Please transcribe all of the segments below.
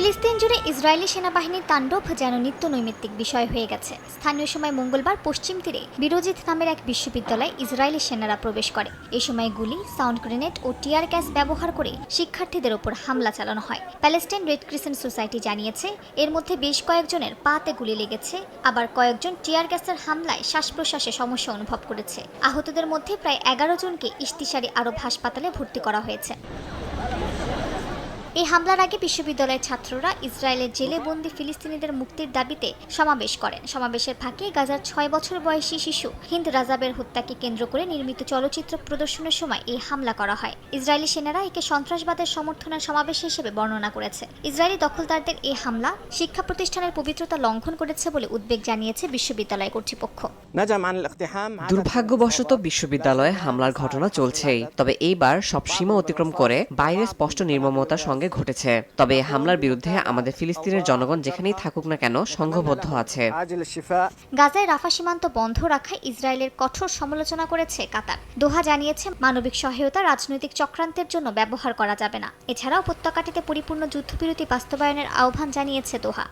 ফিলিস্তিন জুড়ে ইসরায়েলি সেনাবাহিনীর তাণ্ডব যেন নিত্য নৈমিত্তিক বিষয় হয়ে গেছে। স্থানীয় সময় মঙ্গলবার পশ্চিম তীরে বিরোজিত নামের এক বিশ্ববিদ্যালয়ে ইসরায়েলি সেনারা প্রবেশ করে। এই সময় গুলি, সাউন্ড গ্রেনেড ও টিয়ার গ্যাস ব্যবহার করে শিক্ষার্থীদের ওপর হামলা চালানো হয়। প্যালেস্টাইন রেড ক্রিসেন্ট সোসাইটি জানিয়েছে, এর মধ্যে বেশ কয়েকজনের পাতে গুলি লেগেছে, আবার কয়েকজন টিয়ার গ্যাসের হামলায় শ্বাস প্রশ্বাসে সমস্যা অনুভব করেছে। আহতদের মধ্যে প্রায় 11 জনকে ইশতিশারি আরব হাসপাতালে ভর্তি করা হয়েছে। এই হামলার আগে বিশ্ববিদ্যালয়ের ছাত্ররা ইসরায়েলের জেলে বন্দী ফিলিস্তিনিদের মুক্তির দাবিতে সমাবেশ করেন। সমাবেশের ফাঁকে গাজার 6 বছর বয়সী শিশু হিন্দ রাজাবের হত্যাকে কেন্দ্র করে নির্মিত চলচ্চিত্র প্রদর্শনের সময় এই হামলা করা হয়। ইসরায়েলি সেনারা একে সন্ত্রাসবাদের সমর্থনের সমাবেশ হিসেবে বর্ণনা করেছে। ইসরায়েলি দখলদারদের এই হামলা শিক্ষা প্রতিষ্ঠানের পবিত্রতা লঙ্ঘন করেছে বলে উদ্বেগ জানিয়েছে বিশ্ববিদ্যালয় কর্তৃপক্ষ। দুর্ভাগ্যবশত বিশ্ববিদ্যালয়ে হামলার ঘটনা চলছেই, তবে এইবার সব সীমা অতিক্রম করে বাইরে স্পষ্ট নির্মমতার সঙ্গে ঘটেছে। তবে হামলার বিরুদ্ধে আমাদের ফিলিস্তিনের জনগণ যেখানেই থাকুক না কেন সংঘবদ্ধ আছে। গাজায় রাফা সীমান্ত বন্ধ রাখায় ইসরায়েলের কঠোর সমালোচনা করেছে কাতার। দোহা জানিয়েছে, মানবিক সহায়তা রাজনৈতিক চক্রান্তের জন্য ব্যবহার করা যাবে না। এছাড়াও উপত্যকাটিতে পরিপূর্ণ যুদ্ধবিরতি বাস্তবায়নের আহ্বান জানিয়েছে দোহা।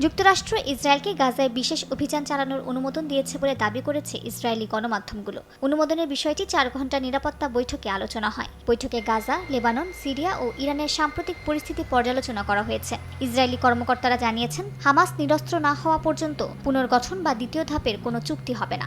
যুক্তরাষ্ট্র ইসরায়েলকে গাজায় বিশেষ অভিযান চালানোর অনুমোদন দিয়েছে বলে দাবি করেছে ইসরায়েলি গণমাধ্যমগুলো। অনুমোদনের বিষয়টি 4 ঘণ্টা নিরাপত্তা বৈঠকে আলোচনা হয়। বৈঠকে গাজা, লেবানন, সিরিয়া ও ইরানের সাম্প্রতিক পরিস্থিতি পর্যালোচনা করা হয়েছে। ইসরায়েলি কর্মকর্তারা জানিয়েছেন, হামাস নিরস্ত্র না হওয়া পর্যন্ত পুনর্গঠন বা দ্বিতীয় ধাপের কোনো চুক্তি হবে না।